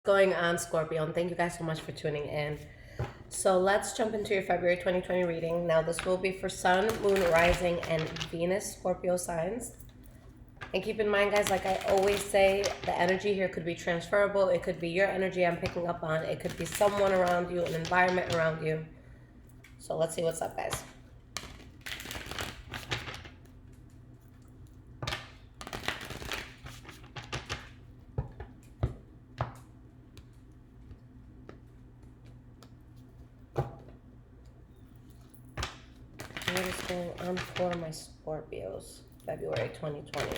going on, Scorpio? And thank you guys so much for tuning in. So let's jump into your February 2020 reading. Now, this will be for Sun, Moon, Rising, and Venus Scorpio signs. And keep in mind, guys, like I always say, the energy here could be transferable. It could be your energy I'm picking up on. It could be someone around you, an environment around you. So let's see what's up, guys. What is going on for my Scorpios, February 2020?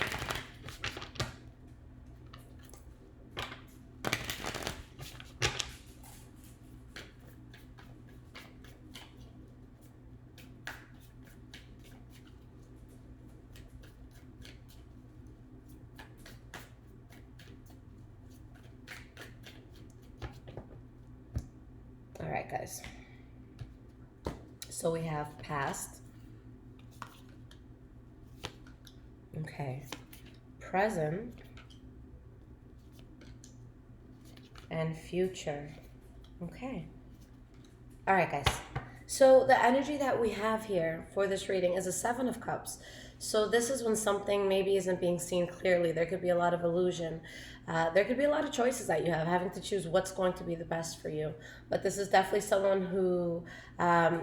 All right, guys. So we have past. Okay. Present. And future. Okay. All right, guys. So the energy that we have here for this reading is a Seven of Cups. So this is when something maybe isn't being seen clearly. There could be a lot of illusion. There could be a lot of choices that you have, having to choose what's going to be the best for you. But this is definitely someone who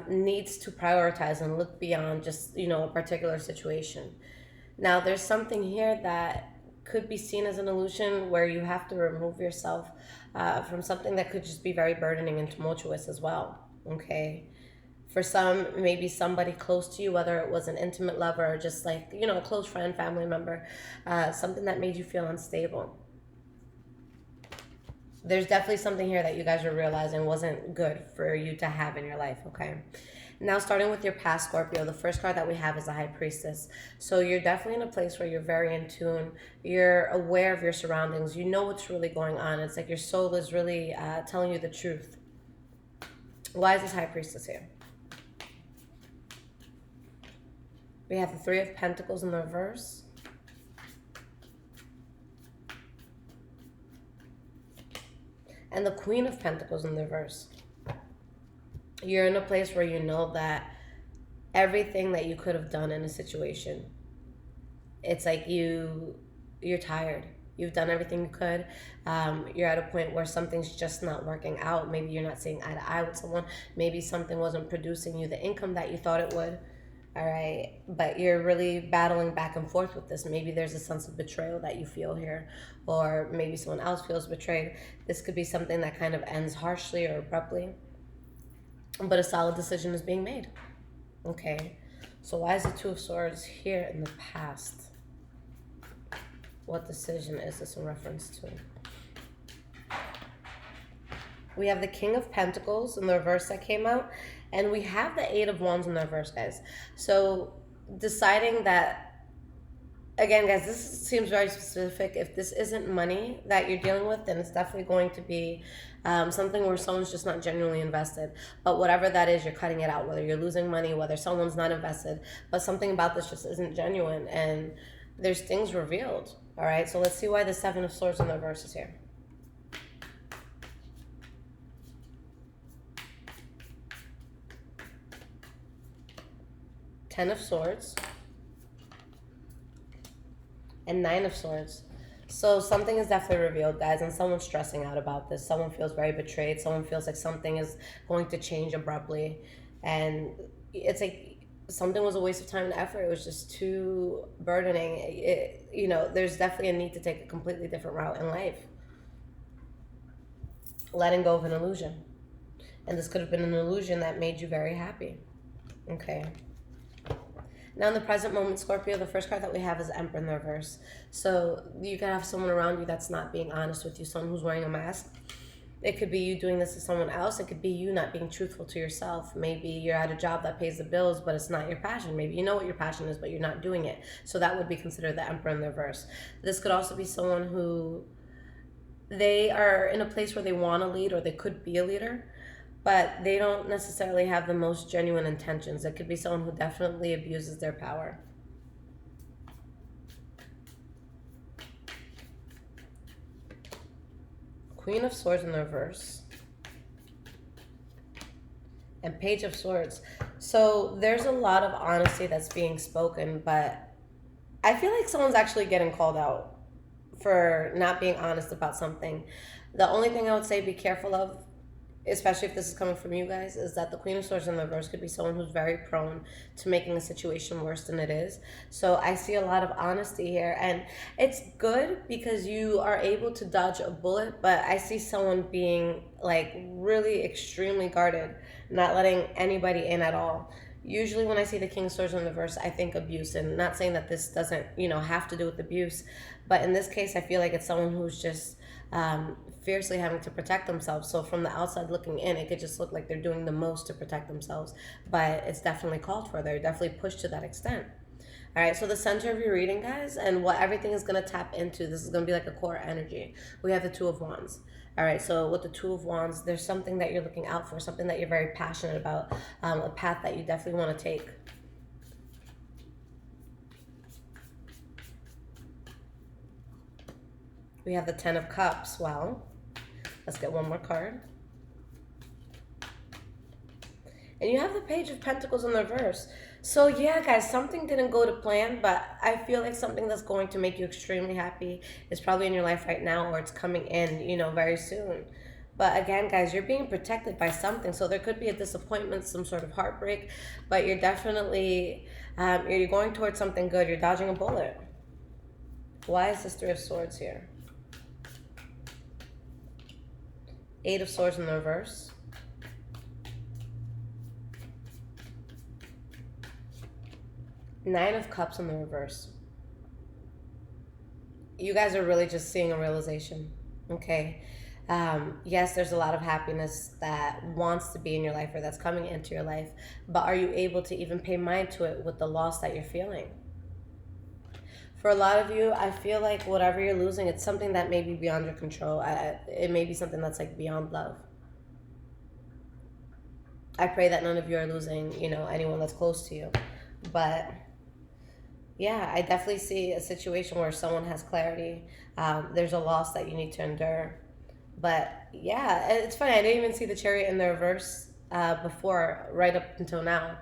needs to prioritize and look beyond just, a particular situation. Now, there's something here that could be seen as an illusion where you have to remove yourself from something that could just be very burdening and tumultuous as well, okay? For some, maybe somebody close to you, whether it was an intimate lover or just like, a close friend, family member, something that made you feel unstable. There's definitely something here that you guys are realizing wasn't good for you to have in your life, okay? Now, starting with your past, Scorpio, the first card that we have is the High Priestess. So you're definitely in a place where you're very in tune. You're aware of your surroundings. You know what's really going on. It's like your soul is really telling you the truth. Why is this High Priestess here? We have the Three of Pentacles in the reverse. And the Queen of Pentacles in the reverse. You're in a place where you know that everything that you could have done in a situation, it's like you're tired. You've done everything you could. You're at a point where something's just not working out. Maybe you're not seeing eye to eye with someone. Maybe something wasn't producing you the income that you thought it would. All right. But you're really battling back and forth with this. Maybe there's a sense of betrayal that you feel here, or maybe someone else feels betrayed. This could be something that kind of ends harshly or abruptly, but a solid decision is being made. Okay. So why is the Two of Swords here in the past? What decision is this in reference to? We have the King of Pentacles in the reverse that came out, and we have the Eight of Wands in the reverse, guys. So deciding that, again, guys, this seems very specific. If this isn't money that you're dealing with, then it's definitely going to be something where someone's just not genuinely invested. But whatever that is, you're cutting it out, whether you're losing money, whether someone's not invested, but something about this just isn't genuine, and there's things revealed. All right, so let's see why the Seven of Swords in the reverse is here. Ten of Swords. And Nine of Swords. So something is definitely revealed, guys, and someone's stressing out about this. Someone feels very betrayed. Someone feels like something is going to change abruptly. And it's like something was a waste of time and effort. It was just too burdening. There's definitely a need to take a completely different route in life. Letting go of an illusion. And this could have been an illusion that made you very happy. Okay. Now, in the present moment, Scorpio, the first card that we have is Emperor in the reverse. So you can have someone around you that's not being honest with you, someone who's wearing a mask. It could be you doing this to someone else. It could be you not being truthful to yourself. Maybe you're at a job that pays the bills, but it's not your passion. Maybe you know what your passion is, but you're not doing it. So that would be considered the Emperor in the reverse. This could also be someone who they are in a place where they want to lead, or they could be a leader, but they don't necessarily have the most genuine intentions. It could be someone who definitely abuses their power. Queen of Swords in the reverse. And Page of Swords. So there's a lot of honesty that's being spoken, but I feel like someone's actually getting called out for not being honest about something. The only thing I would say be careful of, especially if this is coming from you guys, is that the Queen of Swords in the reverse could be someone who's very prone to making a situation worse than it is. So I see a lot of honesty here, and it's good because you are able to dodge a bullet, but I see someone being like really extremely guarded, not letting anybody in at all. Usually when I see the King of Swords in reverse, I think abuse, and not saying that this doesn't, have to do with abuse, but in this case, I feel like it's someone who's just fiercely having to protect themselves. So from the outside looking in, it could just look like they're doing the most to protect themselves, but it's definitely called for. They're definitely pushed to that extent. All right, so the center of your reading, guys, and what everything is going to tap into, this is going to be like a core energy. We have the Two of Wands. All right, so with the Two of Wands, there's something that you're looking out for, something that you're very passionate about, a path that you definitely want to take. We have the Ten of Cups. Wow. Let's get one more card. And you have the Page of Pentacles in the reverse. So yeah, guys, something didn't go to plan, but I feel like something that's going to make you extremely happy is probably in your life right now, or it's coming in, very soon. But again, guys, you're being protected by something. So there could be a disappointment, some sort of heartbreak, but you're definitely, you're going towards something good. You're dodging a bullet. Why is this Three of Swords here? Eight of Swords in the reverse. Nine of Cups in the reverse. You guys are really just seeing a realization, okay? Yes, there's a lot of happiness that wants to be in your life or that's coming into your life, but are you able to even pay mind to it with the loss that you're feeling? For a lot of you, I feel like whatever you're losing, it's something that may be beyond your control. It may be something that's like beyond love. I pray that none of you are losing, anyone that's close to you. But yeah, I definitely see a situation where someone has clarity. There's a loss that you need to endure. But yeah, it's funny. I didn't even see the Chariot in the reverse before, right up until now.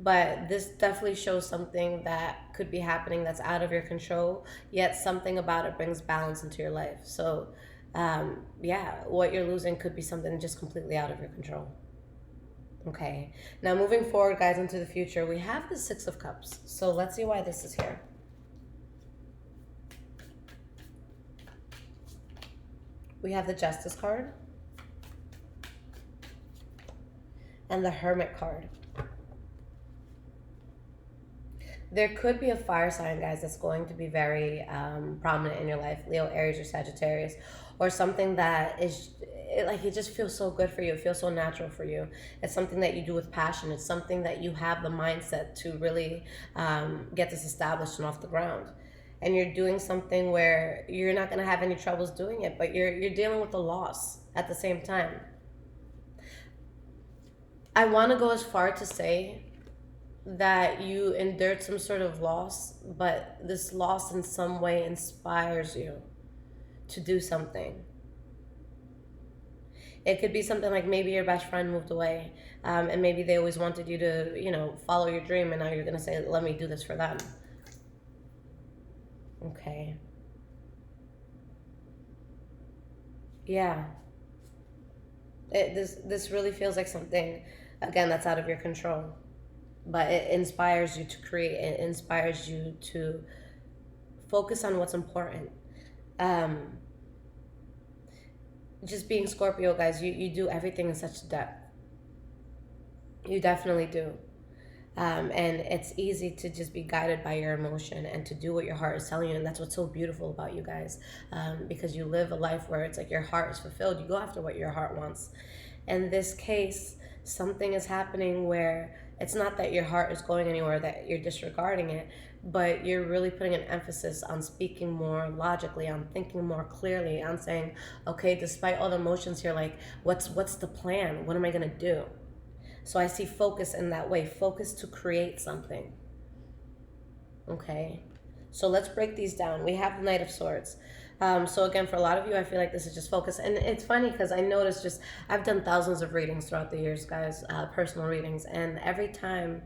But this definitely shows something that could be happening that's out of your control, yet something about it brings balance into your life. So yeah, what you're losing could be something just completely out of your control. Okay, now moving forward, guys, into the future, we have the Six of Cups. So let's see why this is here. We have the Justice card and the Hermit card. There could be a fire sign, guys, that's going to be very prominent in your life. Leo, Aries, or Sagittarius. Or something that is, it just feels so good for you. It feels so natural for you. It's something that you do with passion. It's something that you have the mindset to really get this established and off the ground. And you're doing something where you're not going to have any troubles doing it, but you're dealing with the loss at the same time. I want to go as far to say that you endured some sort of loss, but this loss in some way inspires you to do something. It could be something like maybe your best friend moved away, and maybe they always wanted you to, follow your dream, and now you're going to say, let me do this for them. Okay. Yeah. This really feels like something, again, that's out of your control. But it inspires you to create. It inspires you to focus on what's important. Just being Scorpio, guys, you do everything in such depth. You definitely do. And it's easy to just be guided by your emotion and to do what your heart is telling you. And that's what's so beautiful about you guys, because you live a life where it's like your heart is fulfilled. You go after what your heart wants. In this case, something is happening where it's not that your heart is going anywhere, that you're disregarding it, but you're really putting an emphasis on speaking more logically, on thinking more clearly, on saying, okay, despite all the emotions here, like, what's the plan? What am I going to do? So I see focus in that way, focus to create something. Okay, so let's break these down. We have the Knight of Swords. So again, for a lot of you, I feel like this is just focus. And it's funny because I noticed I've done thousands of readings throughout the years, guys, personal readings. And every time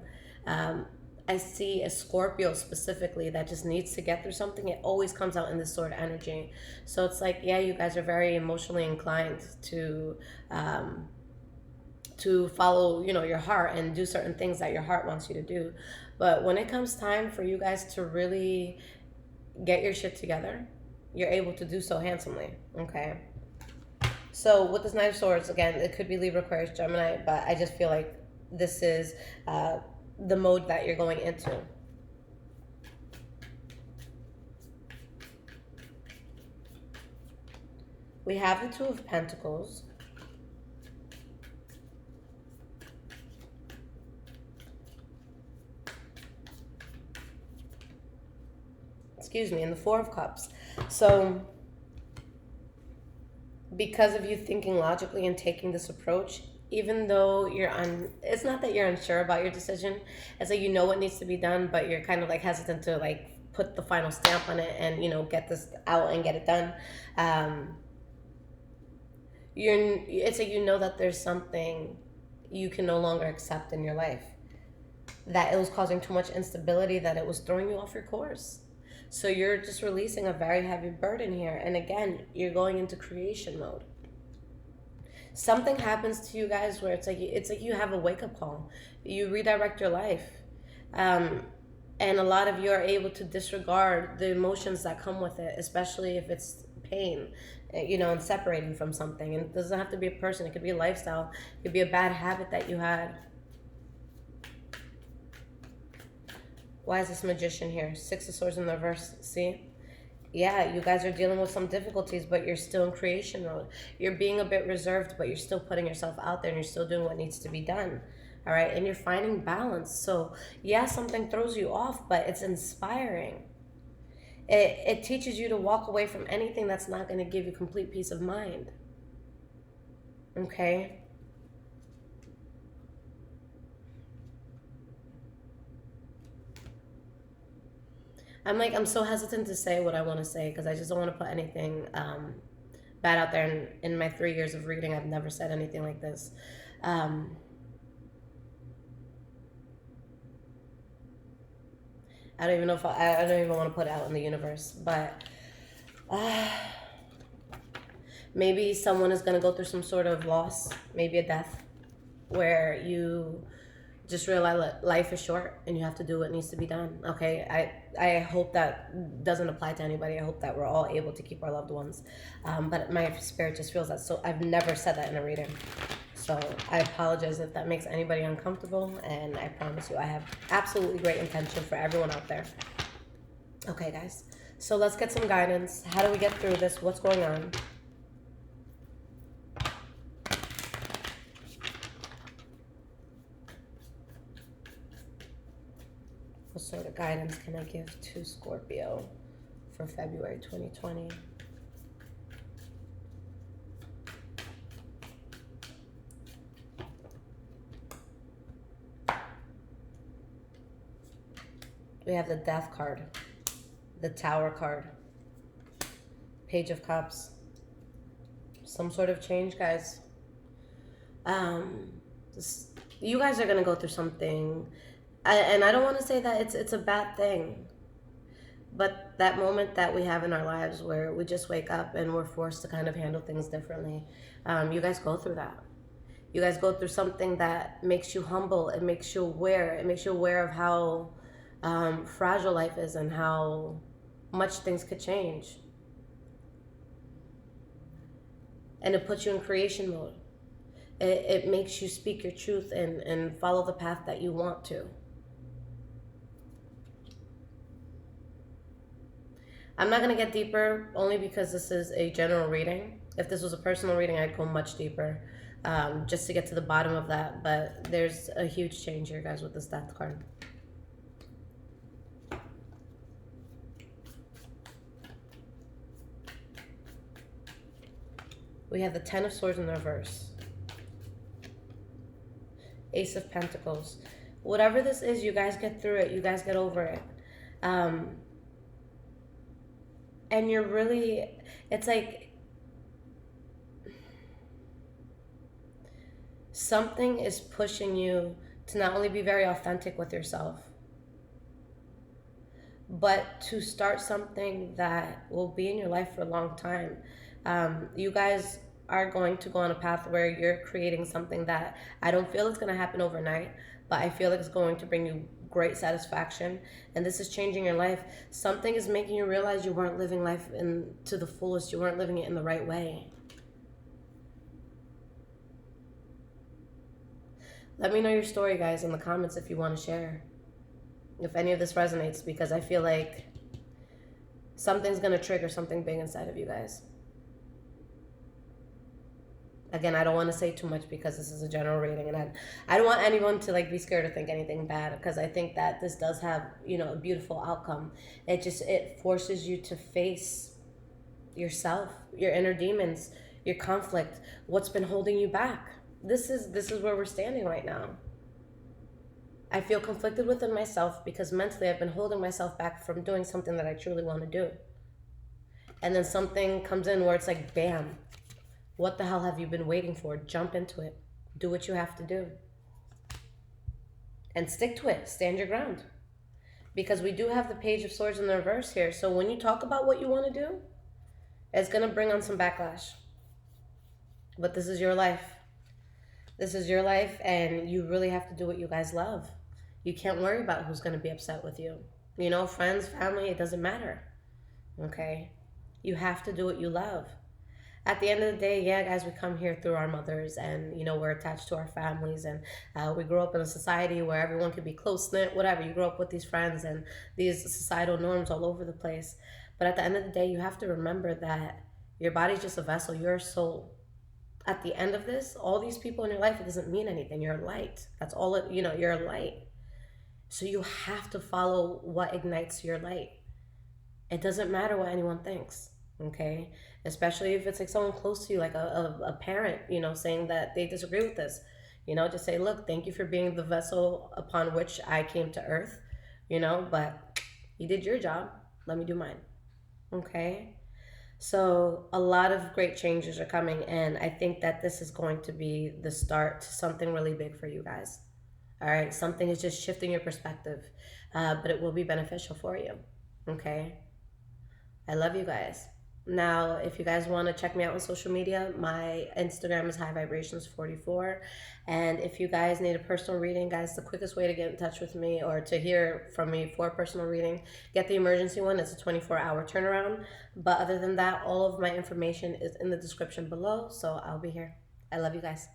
um, I see a Scorpio specifically that just needs to get through something, it always comes out in this sort of energy. So it's like, yeah, you guys are very emotionally inclined to follow, your heart and do certain things that your heart wants you to do. But when it comes time for you guys to really get your shit together, you're able to do so handsomely. Okay. So with this Nine of Swords, again, it could be Libra, Aquarius, Gemini, but I just feel like this is the mode that you're going into. We have the Two of Pentacles. Excuse me, and the Four of Cups. So because of you thinking logically and taking this approach, even though it's not that you're unsure about your decision, it's like you know what needs to be done, but you're kind of like hesitant to like put the final stamp on it and get this out and get it done. It's like that there's something you can no longer accept in your life, that it was causing too much instability, that it was throwing you off your course. So you're just releasing a very heavy burden here. And again, you're going into creation mode. Something happens to you guys where it's like you have a wake-up call. You redirect your life. And a lot of you are able to disregard the emotions that come with it, especially if it's pain, and separating from something. And it doesn't have to be a person. It could be a lifestyle. It could be a bad habit that you had. Why is this Magician here? Six of Swords in the reverse. See? Yeah, you guys are dealing with some difficulties, but you're still in creation mode. You're being a bit reserved, but you're still putting yourself out there and you're still doing what needs to be done. All right? And you're finding balance. So, yeah, something throws you off, but it's inspiring. It teaches you to walk away from anything that's not going to give you complete peace of mind. Okay? I'm so hesitant to say what I want to say because I just don't want to put anything bad out there. In my 3 years of reading, I've never said anything like this. I don't even know if I don't even want to put it out in the universe, but maybe someone is going to go through some sort of loss, maybe a death, where you just realize life is short and you have to do what needs to be done. Okay, I hope that doesn't apply to anybody. I hope that we're all able to keep our loved ones. But my spirit just feels that. So I've never said that in a reading. So I apologize if that makes anybody uncomfortable. And I promise you, I have absolutely great intention for everyone out there. Okay, guys. So let's get some guidance. How do we get through this? What's going on? What sort of guidance can I give to Scorpio for February 2020? We have the Death card, the Tower card, Page of Cups. Some sort of change, guys. You guys are going to go through something. And I don't want to say that it's a bad thing, but that moment that we have in our lives where we just wake up and we're forced to kind of handle things differently, you guys go through that. You guys go through something that makes you humble. It makes you aware. It makes you aware of how fragile life is and how much things could change. And it puts you in creation mode. It makes you speak your truth and follow the path that you want to. I'm not going to get deeper only because this is a general reading. If this was a personal reading, I'd go much deeper just to get to the bottom of that. But there's a huge change here, guys, with this Death card. We have the Ten of Swords in the reverse. Ace of Pentacles. Whatever this is, you guys get through it. You guys get over it. And you're really, it's like something is pushing you to not only be very authentic with yourself, but to start something that will be in your life for a long time. You guys are going to go on a path where you're creating something that I don't feel it's going to happen overnight, but I feel like it's going to bring you great satisfaction. And this is changing your life. Something is making you realize you weren't living life to the fullest, you weren't living it in the right way. Let me know your story, guys, in the comments if you want to share. If any of this resonates, because I feel like something's going to trigger something big inside of you guys. Again, I don't want to say too much because this is a general reading, and I don't want anyone to like be scared or think anything bad, because I think that this does have, you know, a beautiful outcome. It forces you to face yourself, your inner demons, your conflict, what's been holding you back. This is where we're standing right now. I feel conflicted within myself because mentally I've been holding myself back from doing something that I truly want to do. And then something comes in where it's like, bam, what the hell have you been waiting for? Jump into it. Do what you have to do. And stick to it. Stand your ground. Because we do have the Page of Swords in the reverse here. So when you talk about what you want to do, it's going to bring on some backlash. But this is your life. This is your life, and you really have to do what you guys love. You can't worry about who's going to be upset with you. You know, friends, family, it doesn't matter. Okay? You have to do what you love. At the end of the day, yeah, guys, we come here through our mothers, and, you know, we're attached to our families, and we grow up in a society where everyone could be close-knit, whatever. You grow up with these friends and these societal norms all over the place. But at the end of the day, you have to remember that your body's just a vessel. You're a soul. At the end of this, all these people in your life, it doesn't mean anything. You're a light. That's all it, you know, you're a light. So you have to follow what ignites your light. It doesn't matter what anyone thinks, okay? Especially if it's like someone close to you, like a parent, you know, saying that they disagree with this. You know, just say, look, thank you for being the vessel upon which I came to earth, you know, but you did your job. Let me do mine, okay? So a lot of great changes are coming, and I think that this is going to be the start to something really big for you guys. All right, something is just shifting your perspective, but it will be beneficial for you. Okay, I love you guys. Now, if you guys want to check me out on social media, my Instagram is highvibrations44. And if you guys need a personal reading, guys, the quickest way to get in touch with me or to hear from me for a personal reading, get the emergency one. It's a 24-hour turnaround. But other than that, all of my information is in the description below. So I'll be here. I love you guys.